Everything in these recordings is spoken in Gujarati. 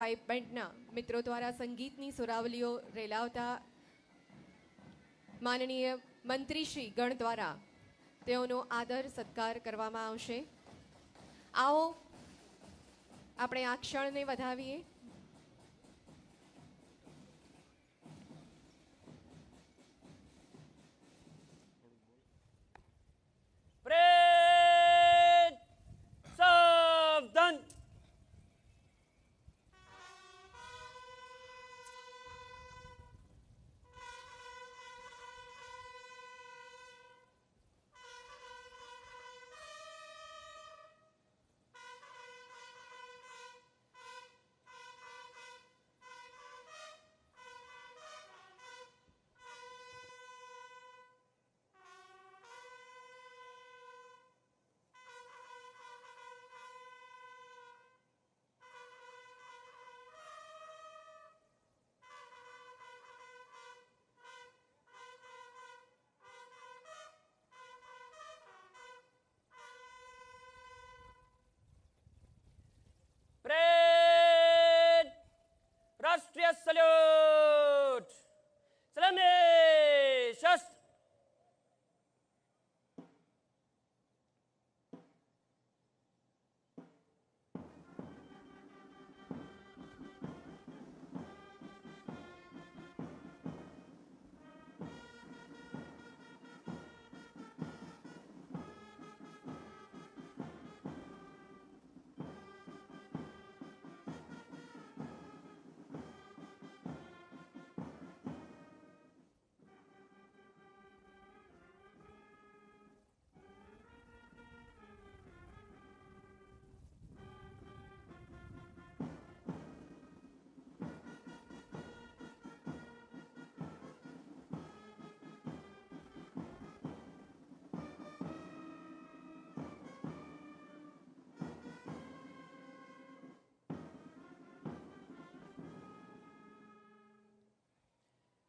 પાઇપ બેન્ડના મિત્રો દ્વારા સંગીતની સુરાવલીઓ રેલાવતા માનનીય મંત્રીશ્રી ગણ દ્વારા તેઓનો આદર સત્કાર કરવામાં આવશે. આવો આપણે આ ક્ષણને વધાવીએ. સાવધાન. परेड राष्ट्रीय सल्यूट. सलामी शस्त्र.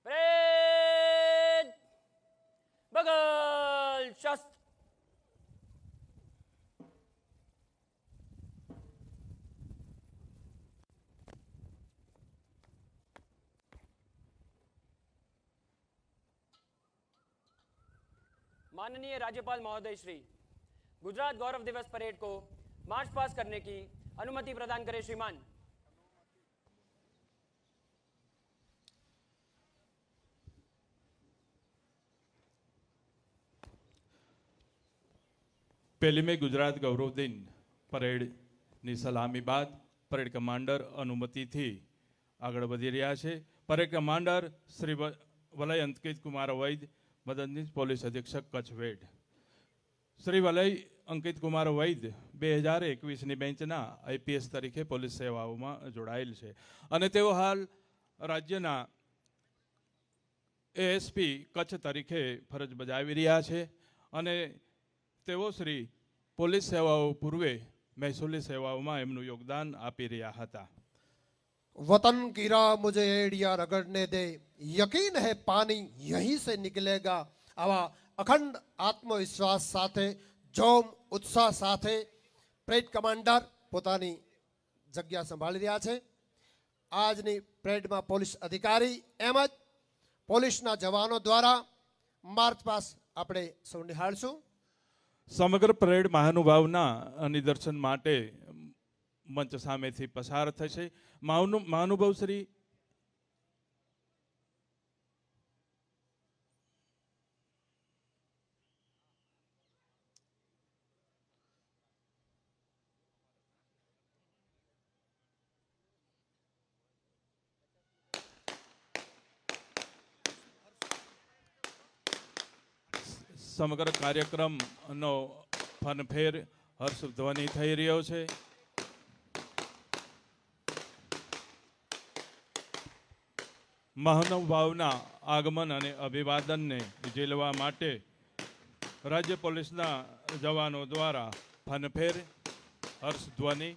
परेड बगल शस्त्र. माननीय राज्यपाल महोदय श्री गुजरात गौरव दिवस परेड को मार्च पास करने की अनुमति प्रदान करें श्रीमान. पहली में गुजरात गौरव दिन परेड ની સલામી બાદ પરેડ કમાન્ડર અનુમતિથી આગળ વધી રહ્યા છે. પરેડ કમાન્ડર શ્રી વલય અંકિત કુમાર વૈદ, મદદનીશ પોલીસ અધિક્ષક કચ્છ વેડ. શ્રી વલય અંકિત કુમાર વૈદ 2021ની બેન્ચના આઈપીએસ તરીકે પોલીસ સેવાઓમાં જોડાયેલ છે અને તેઓ હાલ રાજ્યના એએસપી કચ્છ તરીકે ફરજ બજાવી રહ્યા છે અને તેઓ શ્રી પોલીસ સેવાઓ પૂર્વે મહેસૂલી સેવાઓમાં એમનું યોગદાન આપી રહ્યા હતા. वतन की राह मुझे एड़िया रगड़ने दे, यकीन है पानी यहीं से निकलेगा. आवा अखंड आत्मविश्वास साथे जोम उत्साह साथे परेड कमांडर પોતાની જગ્યા સંભાળી રહ્યા છે. આજની પરેડમાં પોલીસ અધિકારી એમ જ પોલીસના જવાનો દ્વારા માર્ચ પાસ આપણે સૌ નિહાળશું. સમગ્ર પરેડ મહાનુભાવના નિદર્શન માટે મંચ સામેથી પસાર થશે. મહાનુભાવ શ્રી સમગ્ર કાર્યક્રમનો ફનફેર હર્ષધ્વનિ થઈ રહ્યો છે. મહાનુભાવના આગમન અને અભિવાદનને ઝીલવા માટે રાજ્ય પોલીસના જવાનો દ્વારા ફનફેર હર્ષધ્વનિ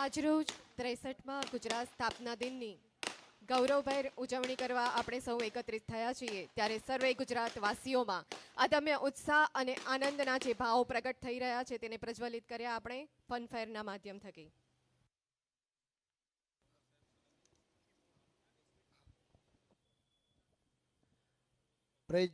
આજરોજ 63માં ગુજરાત સ્થાપના દિનની ગૌરવભેર ઉજવણી કરવા આપણે સૌ એકત્રિત થયા છીએ ત્યારે સર્વે ગુજરાત વાસીઓમાં અદમ્ય ઉત્સાહ અને આનંદના જે ભાવો પ્રગટ થઈ રહ્યા છે તેને પ્રજ્વલિત કર્યા આપણે ફનફેરના માધ્યમ થકી. પ્રેજ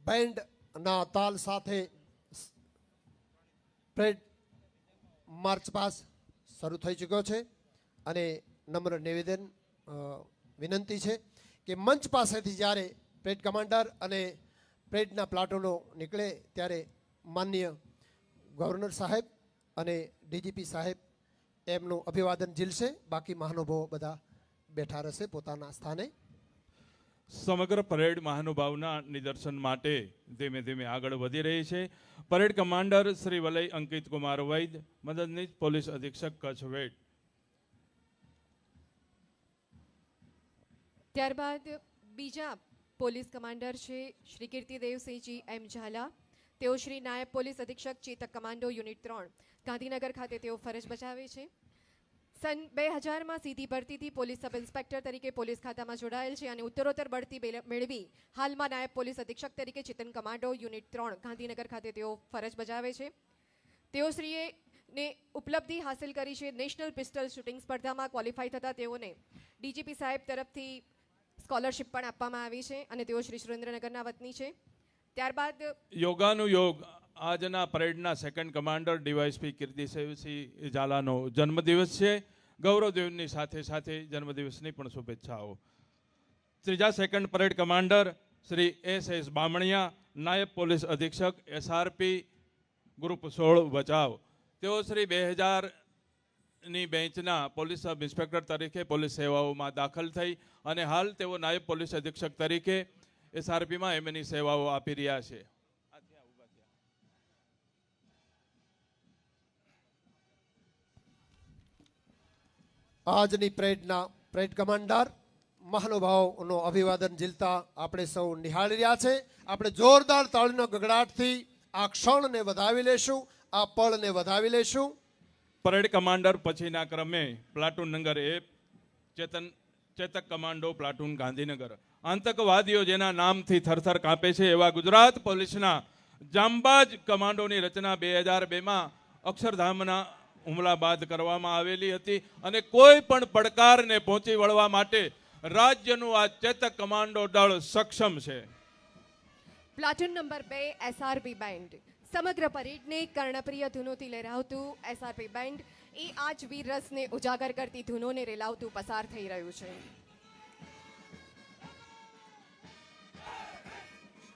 બેન્ડના તાલ સાથે પરેડ માર્ચ પાસ શરૂ થઈ ચૂક્યો છે અને નમ્ર નિવેદન વિનંતી છે કે મંચ પાસેથી જ્યારે પરેડ કમાન્ડર અને પરેડના પ્લાટૂનો નીકળે ત્યારે માનનીય ગવર્નર સાહેબ અને ડીજીપી સાહેબ એમનું અભિવાદન ઝીલશે. બાકી મહાનુભાવો બધા બેઠા રહેશે પોતાના સ્થાને. સમગ્ર પરેડ મહાનુભાવના નિદર્શન માટે ધીમે ધીમે આગળ વધી રહી છે. પરેડ કમાન્ડર શ્રી વલય અંકિત કુમાર વૈદ, મદદનીશ પોલીસ અધિક્ષક કચ્છ વેટ. ત્યારબાદ બીજા પોલીસ કમાન્ડર છે શ્રી કીર્તિદેવસિંહજી એમ ઝાલા. તેઓ શ્રી નાયબ પોલીસ અધિક્ષક ચેતક કમાન્ડો યુનિટ 3 ગાંધીનગર ખાતે તેઓ ફરજ બજાવે છે. સન 2000માં સીધી ભરતીથી પોલીસ સબ ઇન્સ્પેક્ટર તરીકે પોલીસ ખાતામાં જોડાયેલ છે અને ઉત્તરોત્તર બઢતી મેળવી હાલમાં નાયબ પોલીસ અધિક્ષક તરીકે ચેતન કમાન્ડો યુનિટ 3 ગાંધીનગર ખાતે તેઓ ફરજ બજાવે છે. તેઓ શ્રીએ ઉપલબ્ધિ હાંસલ કરી છે. નેશનલ પિસ્ટલ શૂટિંગ સ્પર્ધામાં ક્વોલિફાય થતા તેઓને ડીજીપી સાહેબ તરફથી સ્કોલરશિપ પણ આપવામાં આવી છે અને તેઓ શ્રી સુરેન્દ્રનગરના વતની છે. ત્યારબાદ યોગાનુયોગ આજના પરેડના સેકન્ડ કમાન્ડર ડીવાયએસપી કીર્તિદેવસિંહ ઝાલાનો જન્મદિવસ છે. ગૌરવદેવની સાથે સાથે જન્મદિવસની પણ શુભેચ્છાઓ. ત્રીજા second parade commander Shri S Bamaniya, નાયબ પોલીસ અધિક્ષક એસઆરપી ગ્રુપ 16 બચાવ. તેઓ શ્રી 2000ની બેન્ચના પોલીસ સબ ઇન્સ્પેક્ટર તરીકે પોલીસ સેવાઓમાં દાખલ થઈ અને હાલ તેઓ નાયબ પોલીસ અધિક્ષક તરીકે એસઆરપીમાં એમની સેવાઓ આપી રહ્યા છે. આજની પરેડના પરેડ કમાન્ડર મહાનુભાવોનો અભિવાદન ઝીલતા આપણે સૌ નિહાળી રહ્યા છે. આપણે જોરદાર તાળીનો ગગડાટથી આ ક્ષણને વધાવી લેશું, આ પળને વધાવી લેશું. પરેડ કમાન્ડર પછીના ક્રમે platoon number 1 Chetak commando platoon Gandhinagar. આતંકવાદીઓ જેના નામથી થરથર કાંપે છે એવા ગુજરાત પોલીસના જાંબાજ કમાન્ડોની રચના 2002માં અક્ષરધામના હુમલા બાદ કરવામાં આવેલી હતી અને કોઈ પણ પડકારને પહોંચી વળવા માટે રાજ્યનું આ ચેતક કમાન્ડો દળ સક્ષમ છે. Platoon number 2 SRP band. સમગ્ર પરેડને કર્ણપ્રિય ધૂનોથી લહેરાવતું એસઆરપી બેન્ડ એ આજ વીર રસને ઉજાગર કરતી ધૂનોને રેલાવતું પસાર થઈ રહ્યું છે.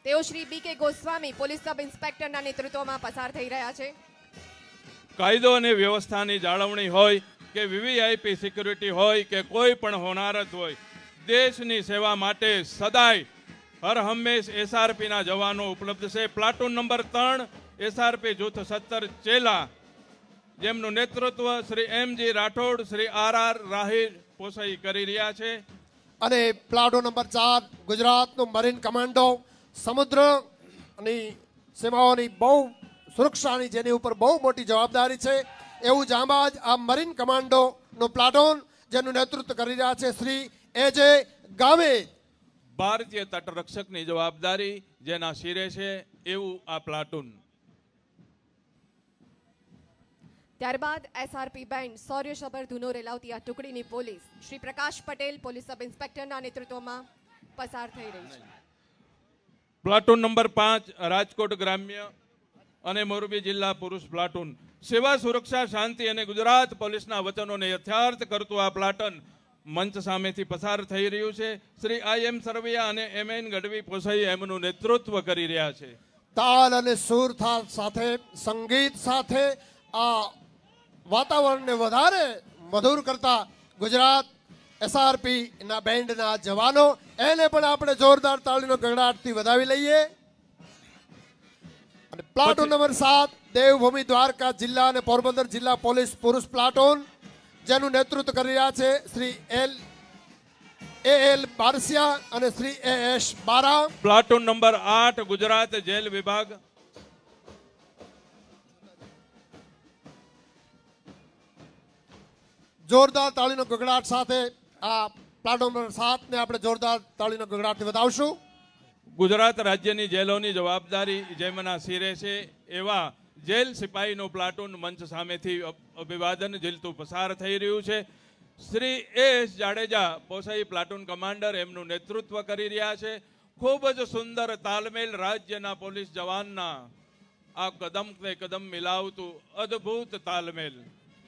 તેઓ શ્રી બીકે ગોસ્વામી પોલીસ સબ ઇન્સ્પેક્ટરના નેતૃત્વમાં પસાર થઈ રહ્યા છે. કાયદો અને વ્યવસ્થાની જાળવણી હોય કે વીવીઆઈપી સિક્યુરિટી હોય કે કોઈ પણ હોનારત હોય, દેશની સેવા માટે સદાય હર હંમેશ એસઆરપીના જવાનો ઉપલબ્ધ છે. પ્લાટૂન નંબર 3 એસઆરપી જૂથ 17 ચેલા, જેમનું નેતૃત્વ શ્રી એમજી રાઠોડ, શ્રી આર રાહિર પોસાઈ કરી રહ્યા છે. અને પ્લાટૂન નંબર 4 ગુજરાતનો મરીન કમાન્ડો, સમુદ્રની સીમાઓની બહુ સુરક્ષાની જેની ઉપર બહુ મોટી જવાબદારી છે એવું જાંબાજ આ મરીન કમાન્ડોનું પ્લાટૂન જેનું નેતૃત્વ કરી રહ્યા છે શ્રી એજે ગામે. ભારતીય તટરક્ષકની જવાબદારી જેના શિરે છે એવું આ પ્લાટૂન. ત્યારબાદ એસઆરપી બેન્ડ શૌર્યસભર ધૂનો રેલાવતી આ ટુકડીની police Shri Prakash Patel police sub ઇન્સ્પેક્ટરના નેતૃત્વમાં પસાર થઈ રહી છે. પ્લાટૂન નંબર 5 રાજકોટ ગ્રામ્ય અને મોરબી જિલ્લા પુરુષ પ્લાટૂન. સેવા, સુરક્ષા, શાંતિ અને ગુજરાત પોલીસના વચનોને યથાર્થ કરતું આ પ્લાટૂન મંચ સામેથી પસાર થઈ રહ્યું છે. શ્રી આઈ.એમ. સરવૈયા અને એમ.એન. ગઢવી પોસાઈ એમનું નેતૃત્વ કરી રહ્યા છે. તાલ અને સુર સાથે સંગીત સાથે આ વાતાવરણને વધારે મધુર કરતા ગુજરાત SRP ના બેન્ડના જવાનો, એને પણ આપણે જોરદાર તાળીનો ગગડાટથી વધાવી લઈએ. અને પ્લાટૂન નંબર 7 દેવભૂમિ દ્વારકા જિલ્લા અને પોરબંદર જિલ્લા પોલીસ પુરુષ પ્લાટૂન, જેનું નેતૃત્વ કરી રહ્યા છે શ્રી AL બારસિયા અને શ્રી AS બારા. પ્લાટૂન નંબર 8 ગુજરાત જેલ વિભાગ. જોરદાર તાળીનો ગગડાટ સાથે આ પ્લાટૂન નંબર 7 ને આપણે જોરદાર તાળીનો ગગડાટથી વધાવશું. ગુજરાત રાજ્યની જેલોની જવાબદારી જેમના શિરે છે એવા જેલ સિપાહીનું પ્લાટૂન મંચ સામેથી અભિવાદન ઝીલતું પસાર થઈ રહ્યું છે. શ્રી AS જાડેજા પોસાઈ પ્લાટૂન કમાન્ડર એમનું નેતૃત્વ કરી રહ્યા છે. ખૂબ જ સુંદર તાલમેલ રાજ્યના પોલીસ જવાનના આ કદમ ને કદમ મિલાવતું અદ્ભુત તાલમેલ.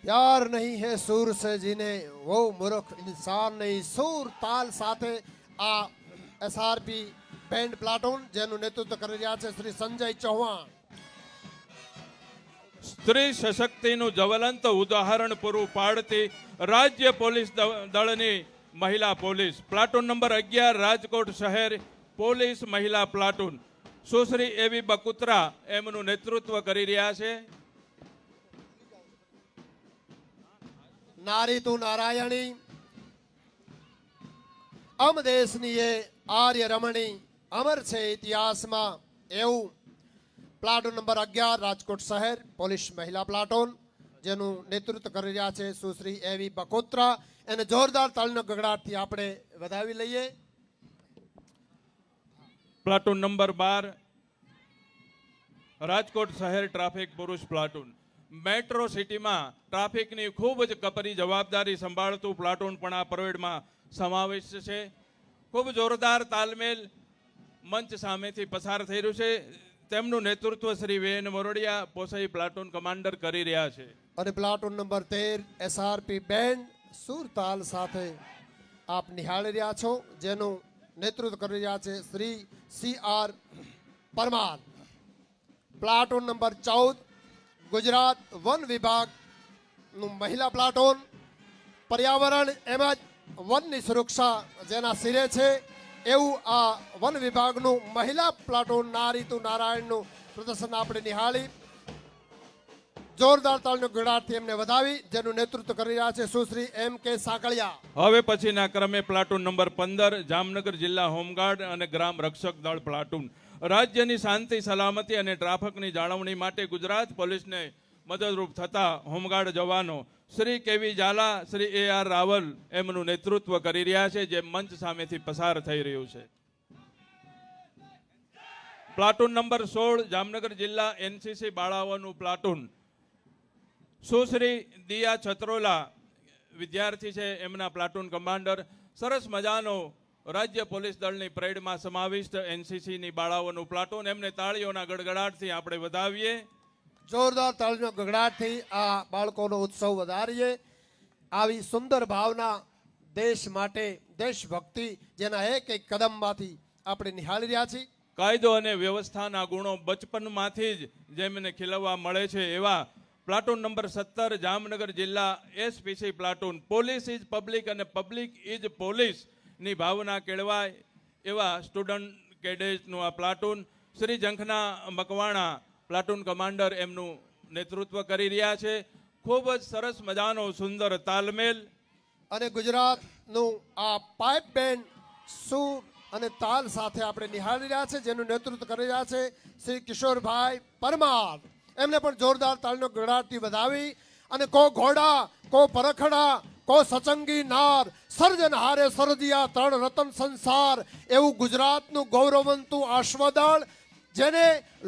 प्यार नहीं है सुर से जीने वो मूर्ख इंसान नहीं. सुर તાલ સાથે આ SRP બેન્ડ પ્લાટૂન, જેનું નેતૃત્વ કરી રહ્યા છે શ્રી સંજય ચૌહાણ. સ્ત્રી સશક્તિનું જ્વલંત ઉદાહરણ પૂરું પાડતી રાજ્ય પોલીસ દળની મહિલા પોલીસ પ્લાટૂન નંબર 11 રાજકોટ શહેર પોલીસ મહિલા પ્લાટૂન સુશ્રી એવી બકુત્રા એમનું નેતૃત્વ કરી રહ્યા છે. નારી તું નારાયણી, અમ દેશની એ આર્ય રમણી, અમર છે ઇતિહાસમાં એવું પ્લાટૂન નંબર 11 રાજકોટ શહેર પોલીસ મહિલા પ્લાટૂન, જેનું નેતૃત્વ કરી રહ્યા છે સુશ્રી એવી બકોત્રા. એને જોરદાર તાળીનો ગગડાટથી આપણે વધાવી લઈએ. પ્લાટૂન નંબર 12 રાજકોટ શહેર ટ્રાફિક પુરુષ પ્લાટૂન મેટ્રો સિટીમાં ટ્રાફિકની ખૂબ જ કપરી જવાબદારી સંભાળતું પ્લાટૂન પણ આ પરેડમાં સમાવેશ છે. ખૂબ જોરદાર તાલમેલ મંચ સામેથી પસાર થઈ રહ્યું છે. તેમનું નેતૃત્વ શ્રી વેન મોરડિયા પોસાઈ પ્લાટૂન કમાન્ડર કરી રહ્યા છે. અને પ્લાટૂન નંબર 13 SRP બેન્ડ સુર તાલ સાથે આપ નિહાળી રહ્યા છો, જેનું નેતૃત્વ કરી રહ્યા છે Shri CR Parmar. Platoon number 14 Gujarat one વિભાગનું મહિલા પ્લાટૂન, પર્યાવરણ એમ જ વનની સુરક્ષા જેના શિરે છે એવું આ વન વિભાગનું મહિલા પ્લાટૂન નારી તું નારાયણનું પ્રદર્શન આપણે નિહાળી જોરદાર તાળીનો ગગડાટથી એમને વધાવી, જેનું નેતૃત્વ કરી રહ્યા છે સુશ્રી MK સાકળિયા. હવે પછીના ક્રમે પ્લાટૂન નંબર 15 જામનગર જિલ્લા હોમગાર્ડ અને ગ્રામ રક્ષક દળ પ્લાટૂન રાજ્યની શાંતિ સલામતી અને ટ્રાફિકની જાળવણી માટે ગુજરાત પોલીસને મદદરૂપ થતા હોમગાર્ડ જવાનો શ્રી KV ઝાલા, શ્રી AR રાવલ એમનું નેતૃત્વ કરી રહ્યા છે, જે મંચ સામેથી પસાર થઈ રહ્યું છે. પ્લાટૂન નંબર 16 જામનગર જિલ્લા NCC બાળાઓનું પ્લાટૂન સુશ્રી દિયા છત્રોલા વિદ્યાર્થી છે, એમના પ્લાટૂન કમાન્ડર. સરસ મજાનો રાજ્ય પોલીસ દળની પરેડમાં સમાવિષ્ટ NCCની બાળાઓનું પ્લાટૂન, એમને તાળીઓના ગડગડાટથી આપણે વધાવીએ. જોરદાર તાળીનો ગગડાટથી આ બાળકોનો ઉત્સવ વધારીએ. આવી સુંદર ભાવના દેશ માટે, દેશભક્તિ જેના એક એક કદમમાંથી આપણે નિહાળી રહ્યા છીએ. કાયદો અને વ્યવસ્થાના ગુણો બચપનમાંથી જ જેમને ખીલવવા મળે છે એવા પ્લાટૂન નંબર 17 જામનગર જિલ્લા SPC platoon police is public અને પબ્લિક ઇઝ પોલીસ ની ભાવના કેળવાય એવા સ્ટુડન્ટ કેડેટનું આ platoon Shri Zankhana Makwana platoon commander એમનું નેતૃત્વ કરી રહ્યા છે. ખૂબ જ સરસ મજાનો સુંદર તાલમેલ. અને ગુજરાતનું આ પાઇપ બેન્ડ સૂર અને તાલ સાથે આપણે નિહાળી રહ્યા છે, જેનું નેતૃત્વ કરી રહ્યા છે શ્રી કિશોરભાઈ પરમાર. એમને પણ જોરદાર તાળીનો ગગડાટથી વધાવી. અને કો ઘોડા કો પરખડા કો સચંગી નાર સર્જન હારે સરદિયા ત્રણ રતન સંસાર એવું ગુજરાતનું ગૌરવવંતું અશ્વદળ, જેને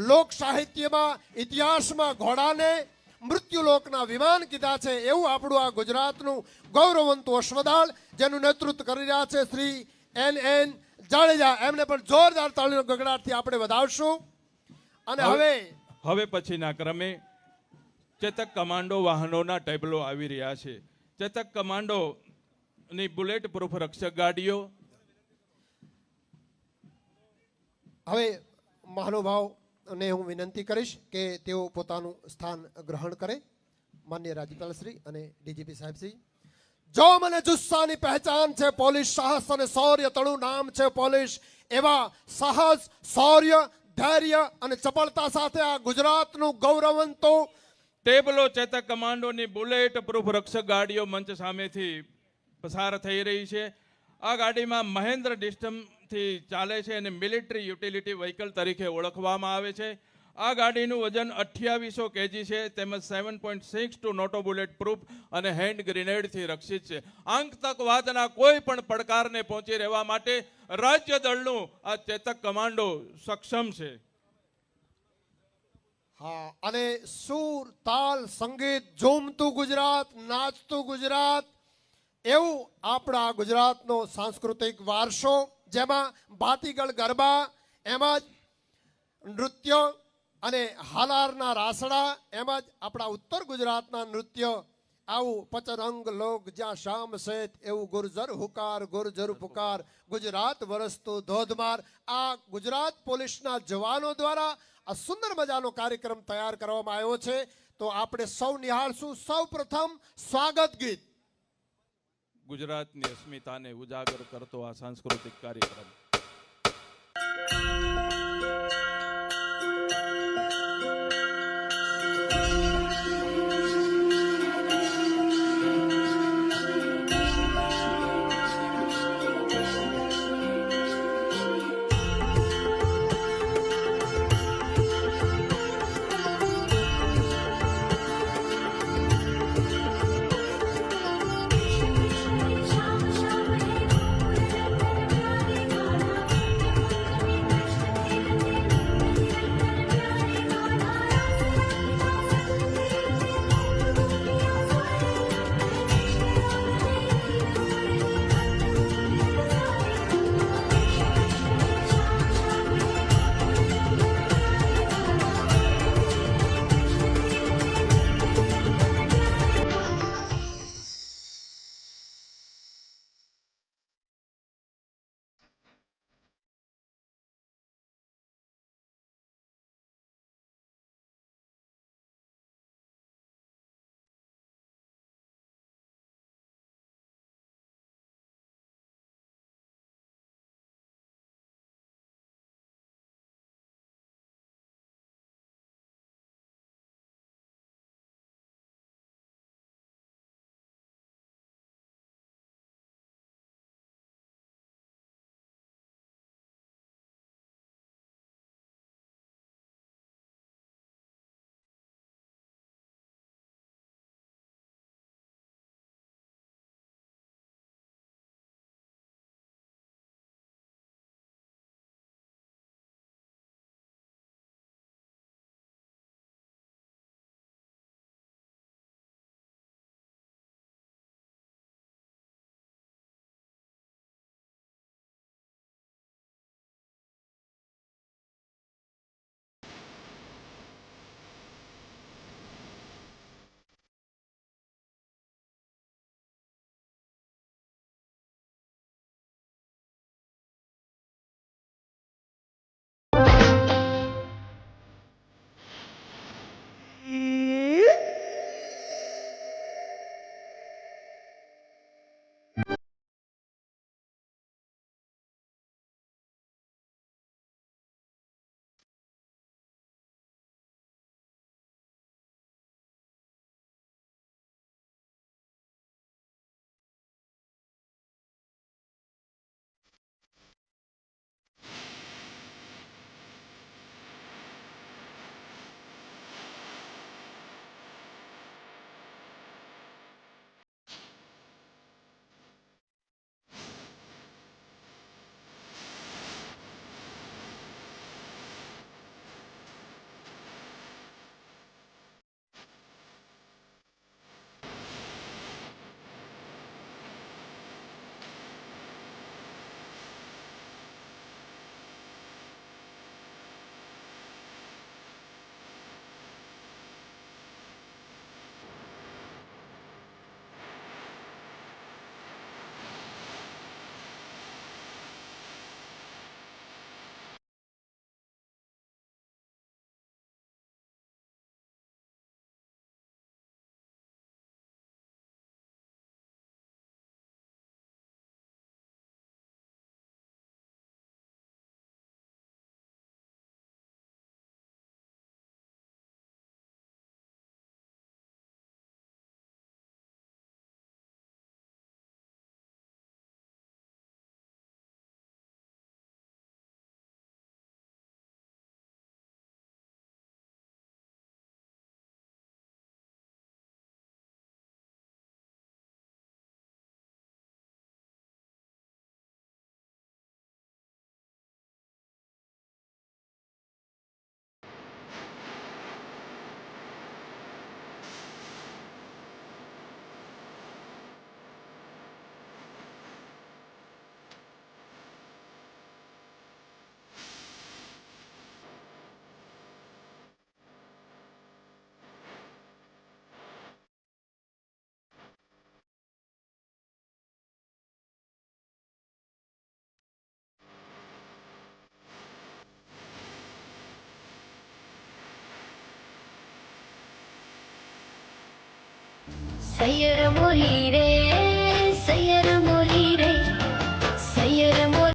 લોક સાહિત્યમાં ઇતિહાસમાં ઘોડાને મૃત્યુલોકના વિમાન કીધા છે, એવું આપણું આ ગુજરાતનું ગૌરવવંતું અશ્વદળ, જેનું નેતૃત્વ કરી રહ્યા છે શ્રી NN જાડેજા. એમને પણ જોરદાર તાળીનો ગગડાટથી આપણે વધાવશું. અને હવે પછીના ક્રમે ચેતક કમાન્ડો વાહનોના ટેબલો આવી રહ્યા છે. ચેતક કમાન્ડોની બુલેટ પ્રૂફ રક્ષક ગાડીઓ. હવે મહાનુભાવને હું વિનંતી કરીશ કે તેઓ પોતાનું સ્થાન ગ્રહણ કરે. માન્ય રાજ્યપાલ શ્રી અને ડીજીપી સાહેબ શ્રી, જોમ અને જુસ્સાની પહેચાન છે પોલીસ, સાહસ અને શૌર્ય તળું નામ છે પોલીસ. એવા સાહસ, શૌર્ય, ધૈર્ય અને ચપળતા સાથે આ ગુજરાતનું ગૌરવંતો ટેબલો ચેતક કમાન્ડોની બુલેટ પ્રૂફ રક્ષક ગાડીઓ મંચ સામેથી પસાર થઈ રહી છે. આ ગાડીમાં મહેન્દ્ર ડિસ્ટમથી ચાલે છે અને મિલિટરી યુટિલિટી વ્હીકલ તરીકે ઓળખવામાં આવે છે. આ ગાડીનું વજન 2800 kg છે, તેમજ 7.62 નોટો બુલેટ પ્રૂફ અને હેન્ડ ગ્રેનેડથી રક્ષિત છે. આતંકવાદના કોઈ પણ પડકારને પહોંચી રહેવા માટે રાજ્ય દળનું આ ચેતક કમાન્ડો સક્ષમ છે. હા, અને સુર, તાલ, સંગીત, ઝૂમતું ગુજરાત, નાચતું ગુજરાત, એવું આપણા ગુજરાતનો સાંસ્કૃતિક વારસો, જેમાં ભાતીગળ ગરબા, એમાં જ નૃત્ય અને હાલારના રાસડા, એમાં જ આપણા ઉત્તર ગુજરાતના નૃત્ય, આવું પચરંગ લોક જ્યાં શામ સેત, એવું ગુર્જર હુકાર ગુર્જર પુકાર, ગુજરાત વરસતું ધોધમાર. આ ગુજરાત પોલીસના જવાનો દ્વારા આ સુંદર મજાનો કાર્યક્રમ તૈયાર કરવામાં આવ્યો છે. તો આપણે સૌ નિહાળશું. સૌ પ્રથમ સ્વાગત ગીત. ગુજરાતની અસ્મિતાને ઉજાગર કરતો આ સાંસ્કૃતિક કાર્યક્રમ. श्याम श्याम रे गोर रंग प्यारे સૈયર મોરી રે, સૈયર મોરી રે, સૈયર મોરી.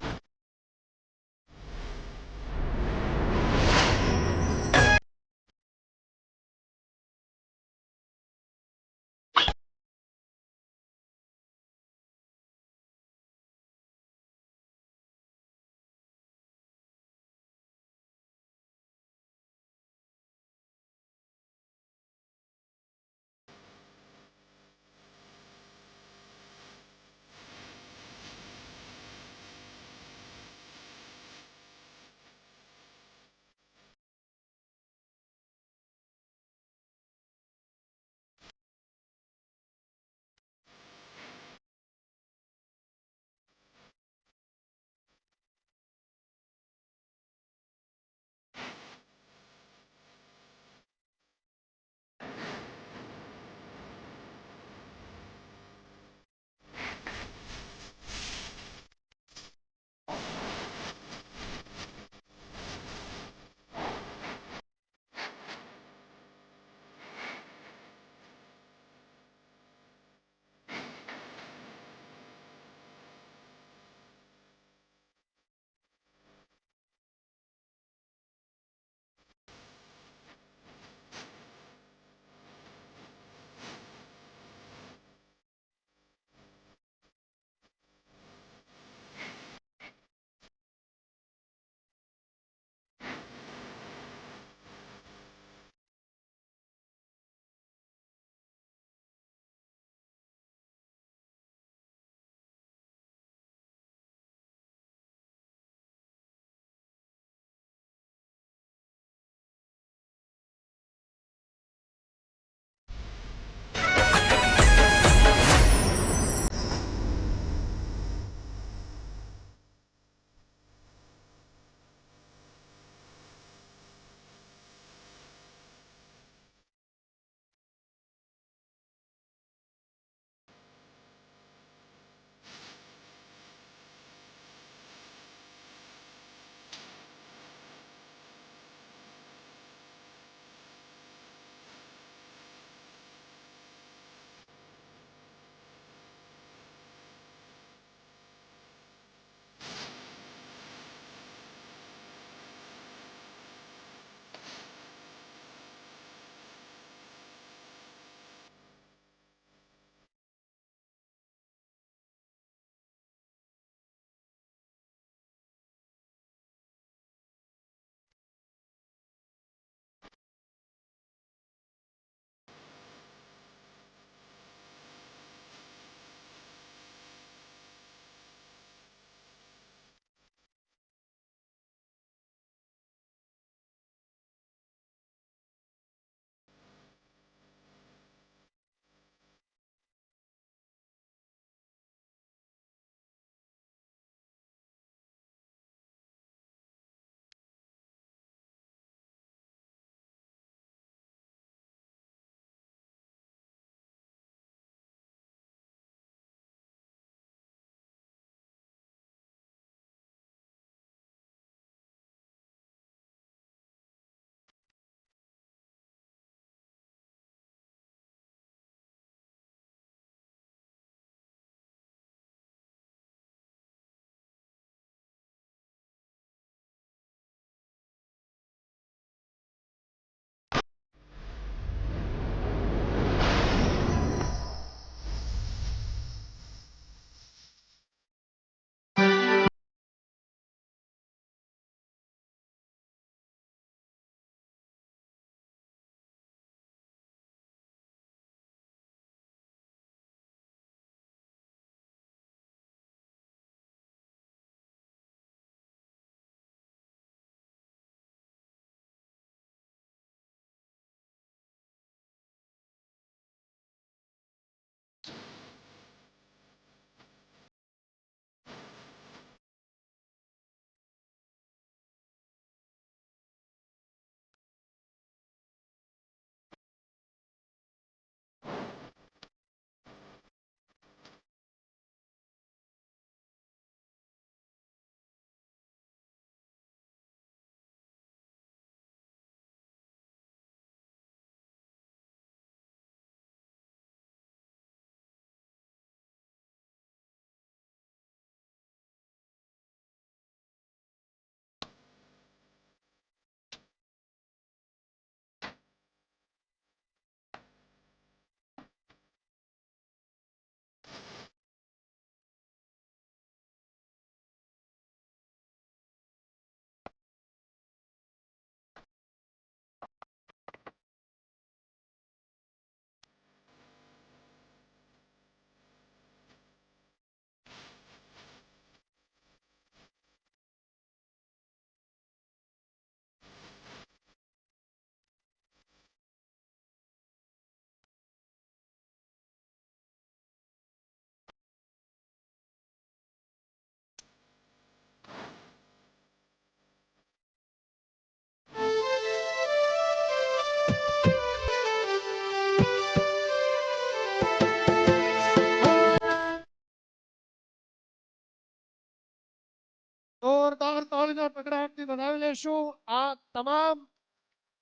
તાળીના કકડાટથી વધાવી લેશું. આ તમામ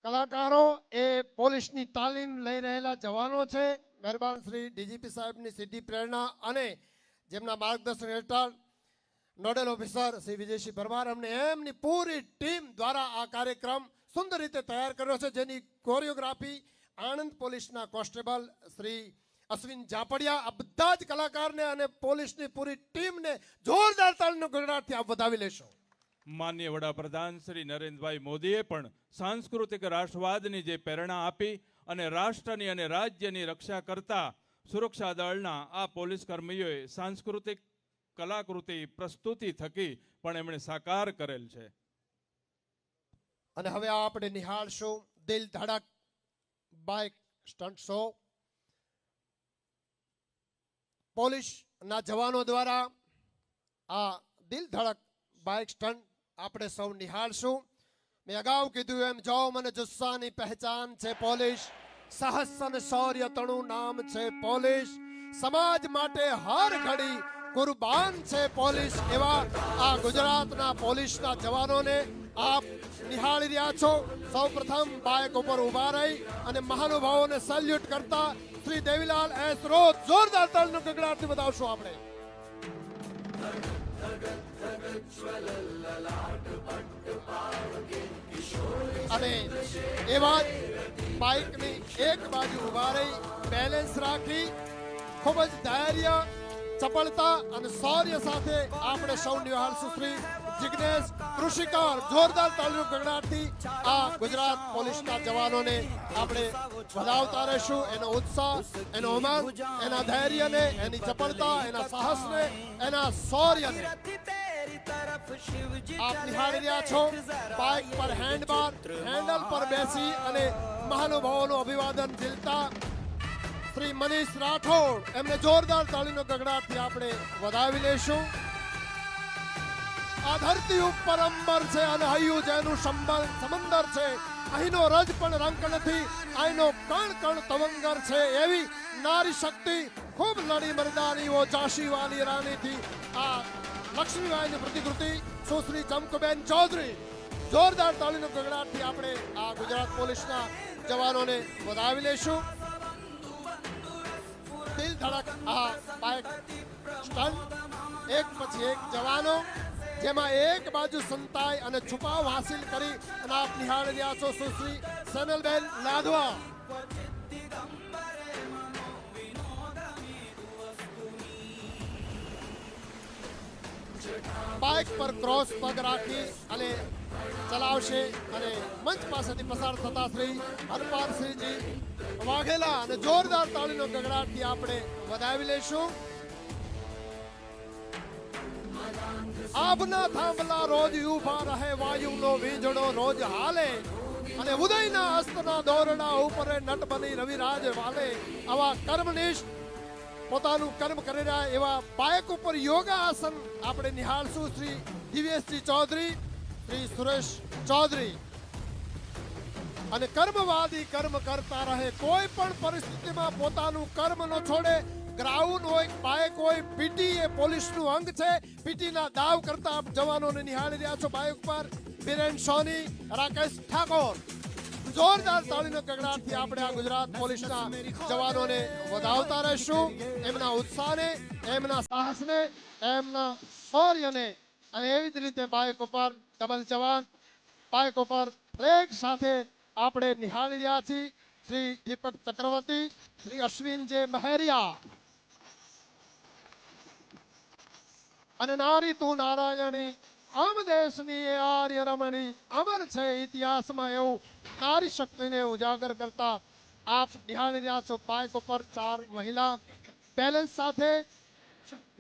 કલાકારો એ પોલીસની તાલીમ લઈ રહેલા જવાનો છે. મહેરબાન શ્રી ડીજીપી સાહેબની સીધી પ્રેરણા અને જેમના માર્ગદર્શન હેઠળ નોડલ ઓફિસર શ્રી વિજયસિંહ પરમાર અમને એમની પૂરી ટીમ દ્વારા આ કાર્યક્રમ સુંદર રીતે તૈયાર કર્યો છે, જેની કોરિયોગ્રાફી આણંદ પોલીસના કોન્સ્ટેબલ શ્રી અશ્વિન જાપડિયા. આ બધા જ કલાકારને અને પોલીસની પૂરી ટીમને જોરદાર તાળીનો ગડગડાટથી આપ વધાવી લેશો. માનનીય વડાપ્રધાન શ્રી નરેન્દ્રભાઈ મોદીએ પણ સાંસ્કૃતિક રાષ્ટ્રવાદની જે પ્રેરણા આપી અને રાષ્ટ્રની અને રાજ્યની રક્ષા કરતા સુરક્ષા દળના આ પોલીસ કર્મીઓએ સાંસ્કૃતિક કલાકૃતિ પ્રસ્તુતિ થકી પણ એમણે સાકાર કરેલ છે. અને હવે આપણે નિહાળશું દિલ ધડક બાઇક સ્ટન્ટ શો. પોલીસના જવાનો દ્વારા આ દિલ ધડક બાઇક સ્ટન્ટ આપણે સૌ નિહાળશું. મેં અગાઉ કીધું એમ જોમ અને જુસ્સાની પહેચાન છે પોલીસ, સાહસ અને શૌર્ય તણું નામ છે પોલીસ, સમાજ માટે હર ઘડી કુરબાન છે પોલીસ. એવા આ ગુજરાતના પોલીસના જવાનોને આપ નિહાળી રહ્યા છો. સૌ પ્રથમ બાઇક ઉપર ઉભા રહી અને મહાનુભાવોને સેલ્યુટ કરતા શ્રી દેવીલાલ એસ રોજ જોરદાર તાળીનો ગગડાટથી બતાવશું આપણે. અને એવા જ બાઇકની એક બાજુ ઉભા રહી બેલેન્સ રાખી ખૂબ જ ધૈર્ય, ચપળતા અને શૌર્ય સાથે આપણે સૌ નિહાળશું શ્રી જિગ્નેશ કૃષિકાર. જોરદાર તાળીનો ગગડાટથી આ ગુજરાત પોલીસના જવાનોને આપણે વધાવતા રહેશું. એનો ઉત્સાહ, એનો ઉમંગ, એના ધૈર્યને, એની ચપળતા, એના સાહસને, એના શૌર્યને આપ નિહાળી રહ્યા છો. બાઇક પર હેન્ડલ પર બેસી અને મહાનુભાવોનું અભિવાદન ઝીલતા શ્રી મનીષ રાઠોડ, એમને જોરદાર તાળીનો ગગડાટથી આપણે વધાવી લેશું. આ ધરતી ઉપર અંબર છે અને હૈયું જેનું સમંદર છે, અહીંનો રજ પણ રંક નથી, અહીંનો કણ કણ તવંગર છે. એવી નારી શક્તિ ખૂબ લડી મરદાનીઓ ઝાંસી વાલી રાણીથી આ લક્ષ્મીબાઈની પ્રતિકૃતિ સુશ્રી ચમકબેન ચૌધરી. જોરદાર તાળીનો ગગડાટથી આપણે આ ગુજરાત પોલીસના જવાનોને વધાવી લેશું. દિલ ધડક આ બાઇક સ્ટન્ટ એક પછી એક જવાનો, જેમાં એક બાજુ સંતાઈ અને છુપાવ હાસિલ કરી અને આપ નિહાળી રહ્યા છો સુશ્રી સનલબેન લાધવા. બાઇક પર ક્રોસ પગ રાખી અને ચલાવશે અને મંચ પાસેથી પસાર થતા શ્રી હરપાલસિંહજી વાઘેલા અને જોરદાર તાળીનો ગગડાટથી આપણે વધાવી લેશું. આભના થાંભલા રોજ ઊભા રહે, વાયુનો વીજળો રોજ હાલે અને ઉદયના અસ્તના દોરડા ઉપર નટ બની રવિરાજ વાલે. આવા કર્મનિષ્ઠ પોતાનું કર્મ કરી રહ્યા એવા બાઇક ઉપર યોગાસન આપણે નિહાળશું શ્રી દિવ્યેશજી ચૌધરી, શ્રી સુરેશ ચૌધરી. અને કર્મવાદી કર્મ કરતા રહે, કોઈ પણ પરિસ્થિતિમાં પોતાનું કર્મ ન છોડે. ગ્રાઉન્ડ હોય, બાઇક હોય, પીટી એ પોલીસનું અંગ છે. પીટીના દાવ કરતા આપ જવાનોને નિહાળી રહ્યા છો. બાઇક પર બિરેન સોની, રાકેશ ઠાકોર. જોરદાર તાળીનો ગગડાટથી આપણે આ ગુજરાત પોલીસના જવાનોને વધાવતા રહેશું. એમના ઉત્સાહને, એમના સાહસને, એમના શૌર્યને. અને એવી જ રીતે બાઇક ઉપર ડબલ જવાન, બાઇક ઉપર ફ્લેગ સાથે આપણે નિહાળી રહ્યા છીએ શ્રી દીપક ચક્રવર્તી, શ્રી અશ્વિન જે મહેરિયા. અને નારી તું નારાયણી, આમ દેશની એ આર્ય રમણી, અમર છે ઇતિહાસમાં એવું નારી શક્તિને ઉજાગર કરતા આપ નિહાળી રહ્યા છો. બાઇક ઉપર 4 મહિલા બેલેન્સ સાથે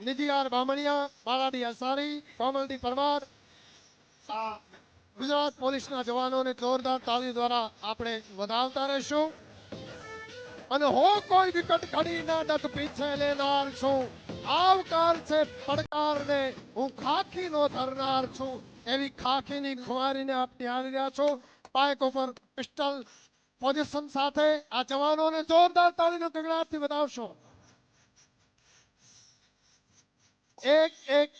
નિધિ આર બામણિયા, બાલાડી અંસારી, કોમલદી પરમાર. ગુજરાત પોલીસના જવાનોને જોરદાર તાળી દ્વારા આપણે વધાવતા રહેશું. અને હો કોઈ વિકટ ઘડી ના ડગ પીછે લેનાર છું, આવકાર છે પડકારને હું ખાખીનો ધરનાર છું. એવી ખાખીની ખુમારીને આપ નિહાળી રહ્યા છો. બાઇક ઉપર પિસ્ટલ પોઝિશન સાથે આ જવાનોને જોરદાર તાળીનો ગગડાટથી વધાવશો. એક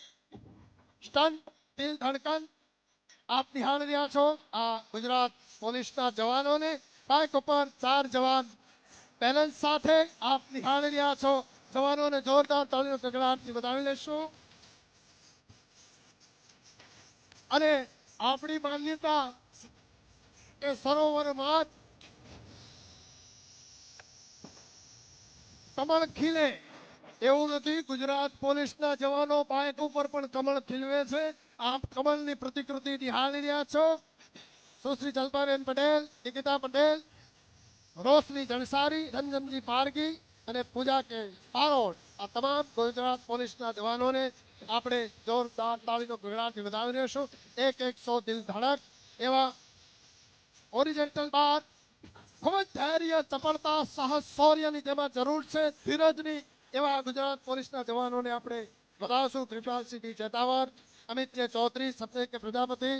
સ્ટન્ટ દિલ ધડકન આપ નિહાળી રહ્યા છો આ ગુજરાત પોલીસના જવાનોને બાઇક ઉપર 4 જવાન બેલેન્સ સાથે આપ નિહાળી રહ્યા છો જવાનોને જોરદાર તાળીઓ ગગડાટથી વધાવી લેશું અને આપણી માન્યતા કે સરોવરમાં કમળ ખીલે એવું નથી ગુજરાત પોલીસના જવાનો બાઇક ઉપર પણ કમળ ખીલવે છે આપ કમળની પ્રતિકૃતિ નિહાળી રહ્યા છો સુશ્રી જલપાબેન પટેલ નિકિતા પટેલ રોશની જણસારી રંજનજી પારગી અને પૂજા કે પારોડ આ તમામ ગુજરાત પોલીસના જવાનોને આપણે જોરદાર તાળીનો ગગડાટથી વધાવી રહેશું એક 100 દિલ ધડક એવા ઓરિજિનલ બાર ખૂબ જ ધૈર્ય ચપળતા સાહસ શૌર્યની જેમાં જરૂર છે ધીરજની એવા ગુજરાત પોલીસના જવાનોને આપણે વધાવશું કૃપાલસિંહ ચેતાવર અમિત ચૌધરી સત્ય પ્રજાપતિ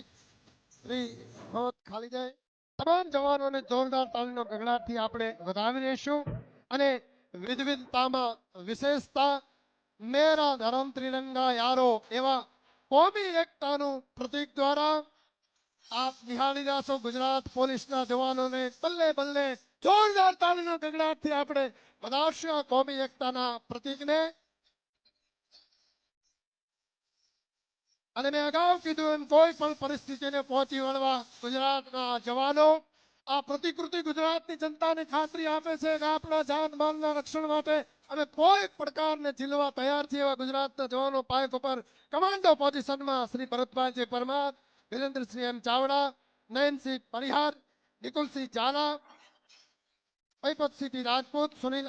શ્રી ખાલી જાય તમામ જવાનોને જોરદાર તાળીનો ગગડાટથી આપણે વધાવી રહીશું અને વિવિધતામાં વિશેષતા મેરા ધરમ ત્રિરંગા યારો એવા કોમી એકતાનું પ્રતીક દ્વારા આપ નિહાળી રહ્યા છો ગુજરાત પોલીસના જવાનોને બલ્લે બલ્લે જોરદાર તાળીનો ગગડાટથી આપણે વધાવશું આ કોમી એકતાના પ્રતીકને અને મેં અગાઉ કીધું એમ કોઈ પણ પરિસ્થિતિને પહોંચી વળવા ગુજરાતના જવાનો આ પ્રતિકૃતિ ગુજરાતની જનતાને ખાતરી આપે છે કે આપણા જાન માલના રક્ષણ માટે અને કોઈ પ્રકારને ઝીલવા તૈયાર છે એવા ગુજરાતના જવાનો પાયક ઉપર કમાન્ડો પોઝિશનમાં શ્રી ભરતભાઈ પરમાર વિરેન્દ્રસિંહ એમ ચાવડા નયનસિંહ પરિહાર નિકુલસિંહ ઝાલા વૈપતસિંહ રાજપૂત સુનિલ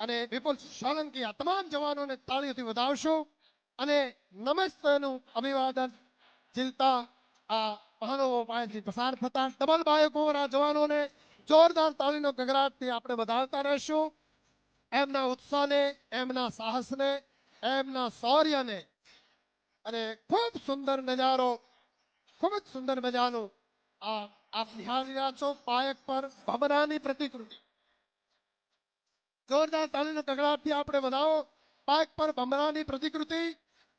અને વિપુલ સોલંકી આ તમામ જવાનોને તાળીઓથી વધાવશું અને નમસ્તેનું અભિવાદન ઝીલતા આ વાહનો પાસેથી પસાર થતા ડબલ બાઇકોના જવાનોને જોરદાર તાળીનો ગગડાટથી આપણે વધાવતા રહીશું એમના ઉત્સાહને એમના સાહસને એમના શૌર્યને અને ખૂબ સુંદર નજારો ખૂબ જ સુંદર મજાનું આપ નિહાળી રહ્યા છો પાયક પર ભમરાની પ્રતિકૃતિ જોરદાર તાળીનો ગગડાટથી આપણે વધાવો પાયક પર ભમરાની પ્રતિકૃતિ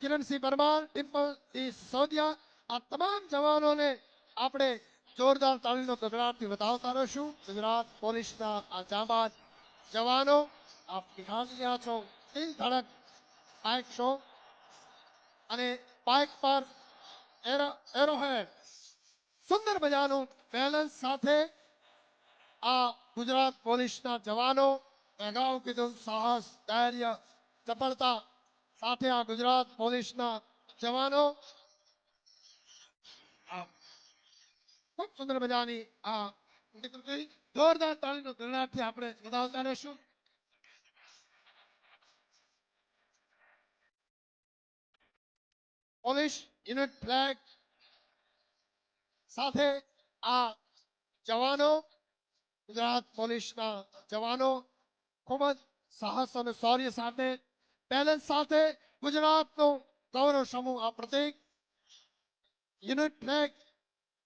કિરણસિંહ પરમાર ડિમ્પલસિંહ સોદિયા આ તમામ જવાનોને આપણે જોરદાર તાળીનો ગગડાટથી વધાવતા રહીશું ગુજરાત પોલીસના આ જાબાજ જવાનો આપ નિહાળી રહ્યા છો દિલ ધડક બાઇક શો અને બાઇક પર એરોહેડ સુંદર મજાનું બેલેન્સ સાથે આ ગુજરાત પોલીસના જવાનો અગાઉ કીધું સાહસ ધૈર્ય ચપળતા સાથે આ ગુજરાત પોલીસના જવાનો ખૂબ સુંદર મજાની આ જોરદાર તાળીનો ગગડાટથી આપણે વધાવતા રહીશું પોલીસ યુનિટ ફ્લેગ સાથે આ જવાનો ગુજરાત પોલીસના જવાનો ખૂબ જ સાહસ અને શૌર્ય સાથે બેલેન્સ સાથે ગુજરાતનો ગૌરવ સમૂહ આ પ્રતીક યુનિટ ફ્લેગ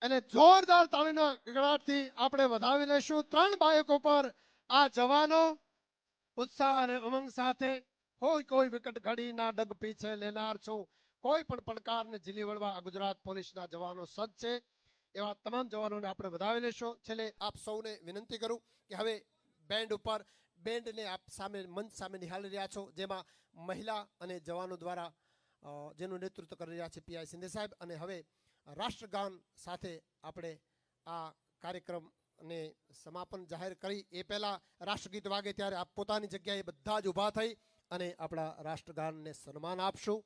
અને જોરદાર તાળીના ગગડાટથી આપણે વધાવી લઈશું 3 બાઇકો પર આ જવાનો ઉત્સાહ અને ઉમંગ સાથે કોઈ વિકટ ઘડીના ડગ પીછે લેનાર છું કોઈ પણ પડકારને ઝીલી વળવા આ ગુજરાત પોલીસના જવાનો સજ્જ છે એવા તમામ જવાનોને આપણે વધાવી લેશું છેલ્લે આપ સૌને વિનંતી કરું કે હવે બેન્ડ ઉપર બેન્ડને આપ સામે મંચ સામે નિહાળી રહ્યા છો જેમાં મહિલા અને જવાનો દ્વારા જેનું નેતૃત્વ કરી રહ્યા છે પીઆઈ સિંધે સાહેબ અને હવે રાષ્ટ્રગાન સાથે આપણે આ કાર્યક્રમને સમાપન જાહેર કરી એ પહેલા રાષ્ટ્રગીત વાગે ત્યારે આપ પોતાની જગ્યાએ બધા જ ઊભા થઈ અને આપણા રાષ્ટ્રગાનને સન્માન આપશું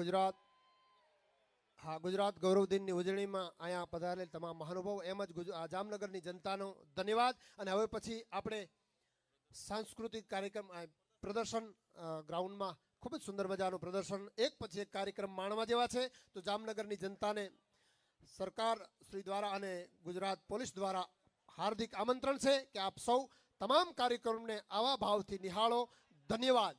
ગુજરાત ગૌરવ દિનની ઉજવણીમાં અહીંયા પધારેલ તમામ મહાનુભાવો એમ જ જામનગરની જનતાનો ધન્યવાદ. અને હવે પછી આપણે સાંસ્કૃતિક કાર્યક્રમ પ્રદર્શન ગ્રાઉન્ડમાં ખૂબ જ સુંદર મજાનું પ્રદર્શન એક પછી એક કાર્યક્રમ માણવા જેવા છે. તો જામનગરની જનતાને સરકાર શ્રી દ્વારા અને ગુજરાત પોલીસ દ્વારા હાર્દિક આમંત્રણ છે કે આપ સૌ તમામ કાર્યક્રમને આવા ભાવથી નિહાળો. ધન્યવાદ.